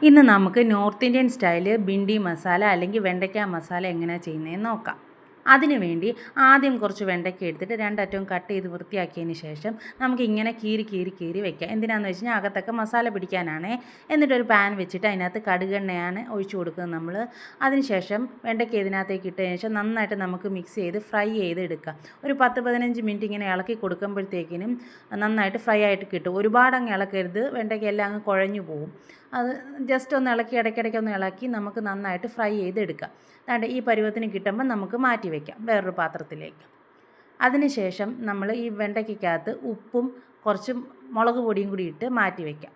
ഇന്ന് നമുക്ക് north Indian style bhindi masala അല്ലെങ്കിൽ വെണ്ടയ്ക്ക മസാല എങ്ങനെയാണ് ചെയ്യുന്നതെന്ന് നോക്കാം. അതിനു വേണ്ടി ആദ്യം കുറച്ച് വെണ്ടയ്ക്ക എടുത്തിട്ട് രണ്ടറ്റവും കട്ട് ചെയ്ത് വൃത്തിയാക്കിയതിന് ശേഷം നമുക്ക് ഇങ്ങനെ കീറി വെക്കാം. എന്തിനാണെന്ന് വെച്ച് കഴിഞ്ഞാൽ അകത്തൊക്കെ മസാല പിടിക്കാനാണ്. എന്നിട്ടൊരു പാൻ വെച്ചിട്ട് അതിനകത്ത് കടുകെണ്ണയാണ് ഒഴിച്ചു കൊടുക്കുന്നത് നമ്മൾ. അതിനുശേഷം വെണ്ടയ്ക്ക ഇതിനകത്തേക്ക് ഇട്ടതിന് ശേഷം നന്നായിട്ട് നമുക്ക് മിക്സ് ചെയ്ത് ഫ്രൈ ചെയ്ത് എടുക്കാം. ഒരു 10-15 മിനിറ്റ് ഇങ്ങനെ ഇളക്കി കൊടുക്കുമ്പോഴത്തേക്കിനും നന്നായിട്ട് ഫ്രൈ ആയിട്ട് കിട്ടും. ഒരുപാട് അങ്ങ് ഇളക്കരുത്, വെണ്ടയ്ക്ക എല്ലാം അങ്ങ് കുഴഞ്ഞു പോകും. അത് ജസ്റ്റ് ഒന്ന് ഇളക്കി ഇടയ്ക്കിടയ്ക്ക് ഒന്ന് ഇളക്കി നമുക്ക് നന്നായിട്ട് ഫ്രൈ ചെയ്തെടുക്കാം. അതാണ്ട് ഈ പരുവത്തിന് കിട്ടുമ്പോൾ നമുക്ക് മാറ്റി വയ്ക്കാം വേറൊരു പാത്രത്തിലേക്ക്. അതിനുശേഷം നമ്മൾ ഈ വെണ്ടയ്ക്കകത്ത് ഉപ്പും കുറച്ച് മുളക് പൊടിയും കൂടി ഇട്ട് മാറ്റി വയ്ക്കാം.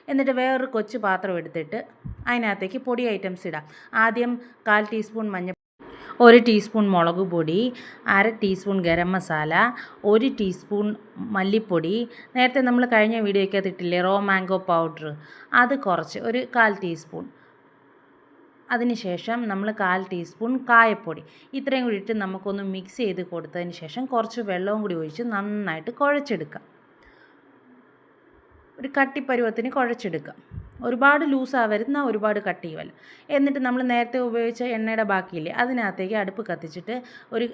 എന്നിട്ട് വേറൊരു കൊച്ചു പാത്രം എടുത്തിട്ട് അതിനകത്തേക്ക് പൊടി ഐറ്റംസ് ഇടാം. ആദ്യം 1/4 ടീസ്പൂൺ മഞ്ഞൾ, 1 ടീസ്പൂൺ മുളക് പൊടി, 1/2 ടീസ്പൂൺ ഗരം മസാല, 1 ടീസ്പൂൺ മല്ലിപ്പൊടി, നേരത്തെ നമ്മൾ കഴിഞ്ഞ വീഡിയോയ്ക്കകത്ത് ഇട്ടില്ലേ റോ മാംഗോ പൗഡർ, അത് കുറച്ച് ഒരു 1/4 ടീസ്പൂൺ. അതിനുശേഷം നമ്മൾ 1/4 ടീസ്പൂൺ കായപ്പൊടി, ഇത്രയും കൂടി ഇട്ട് നമുക്കൊന്ന് മിക്സ് ചെയ്ത് കൊടുത്തതിന് ശേഷം കുറച്ച് വെള്ളവും കൂടി ഒഴിച്ച് നന്നായിട്ട് കുഴച്ചെടുക്കാം. ഒരു കട്ടിപ്പരുവത്തിന് കുഴച്ചെടുക്കാം. ഒരുപാട് ലൂസാവരുത്, എന്നാൽ ഒരുപാട് കട്ടിയുമല്ല. എന്നിട്ട് നമ്മൾ നേരത്തെ ഉപയോഗിച്ച എണ്ണയുടെ ബാക്കിയില്ലേ അതിനകത്തേക്ക് അടുപ്പ് കത്തിച്ചിട്ട് ഒരു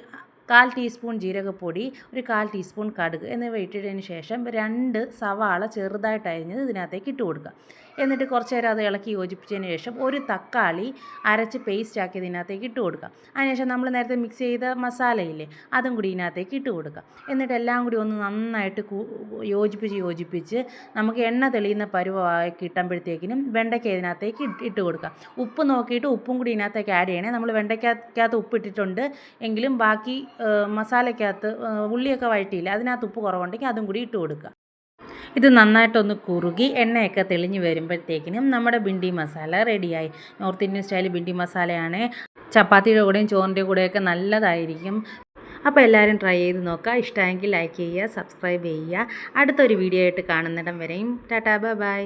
1/4 ടീസ്പൂൺ ജീരകപ്പൊടി, ഒരു 1/4 ടീസ്പൂൺ കടുക് എന്നിവ ഇട്ടതിന് ശേഷം 2 സവാള ചെറുതായിട്ട് അരിഞ്ഞത് ഇതിനകത്തേക്ക് ഇട്ട് കൊടുക്കുക. എന്നിട്ട് കുറച്ച് നേരം അത് ഇളക്കി യോജിപ്പിച്ചതിന് ശേഷം ഒരു തക്കാളി അരച്ച് പേസ്റ്റ് ആക്കി ഇതിനകത്തേക്ക് ഇട്ട് കൊടുക്കുക. അതിനുശേഷം നമ്മൾ നേരത്തെ മിക്സ് ചെയ്ത മസാലയില്ലേ അതും കൂടി ഇതിനകത്തേക്ക് ഇട്ട് കൊടുക്കുക. എന്നിട്ട് എല്ലാം കൂടി ഒന്ന് നന്നായിട്ട് യോജിപ്പിച്ച് നമുക്ക് എണ്ണ തെളിയുന്ന പരുവമായി കിട്ടുമ്പോഴത്തേക്കിനും വെണ്ടയ്ക്ക ഇതിനകത്തേക്ക് ഇട്ട് കൊടുക്കുക. ഉപ്പ് നോക്കിയിട്ട് ഉപ്പും കൂടി ഇതിനകത്തേക്ക് ആഡ് ചെയ്യണേ. നമ്മൾ വെണ്ടയ്ക്കകത്ത് ഉപ്പ് ഇട്ടിട്ടുണ്ട് എങ്കിലും ബാക്കി മസാലയ്ക്കകത്ത് ഉള്ളിയൊക്കെ വഴറ്റിയില്ല, അതിനകത്ത് ഉപ്പ് കുറവുണ്ടെങ്കിൽ അതും കൂടി ഇട്ട് കൊടുക്കുക. ഇത് നന്നായിട്ടൊന്ന് കുറുകി എണ്ണയൊക്കെ തെളിഞ്ഞ് വരുമ്പോഴത്തേക്കിനും നമ്മുടെ ബിണ്ടി മസാല റെഡിയായി. നോർത്ത് ഇന്ത്യൻ സ്റ്റൈൽ ബിണ്ടി മസാലയാണ്. ചപ്പാത്തിയുടെ കൂടെയും ചോറിൻ്റെ കൂടെയൊക്കെ നല്ലതായിരിക്കും. അപ്പോൾ എല്ലാവരും ട്രൈ ചെയ്ത് നോക്കുക. ഇഷ്ടമായെങ്കിൽ ലൈക്ക് ചെയ്യുക, സബ്സ്ക്രൈബ് ചെയ്യുക. അടുത്തൊരു വീഡിയോ ആയിട്ട് കാണുന്നിടം വരെയും ടാറ്റാ ബൈ.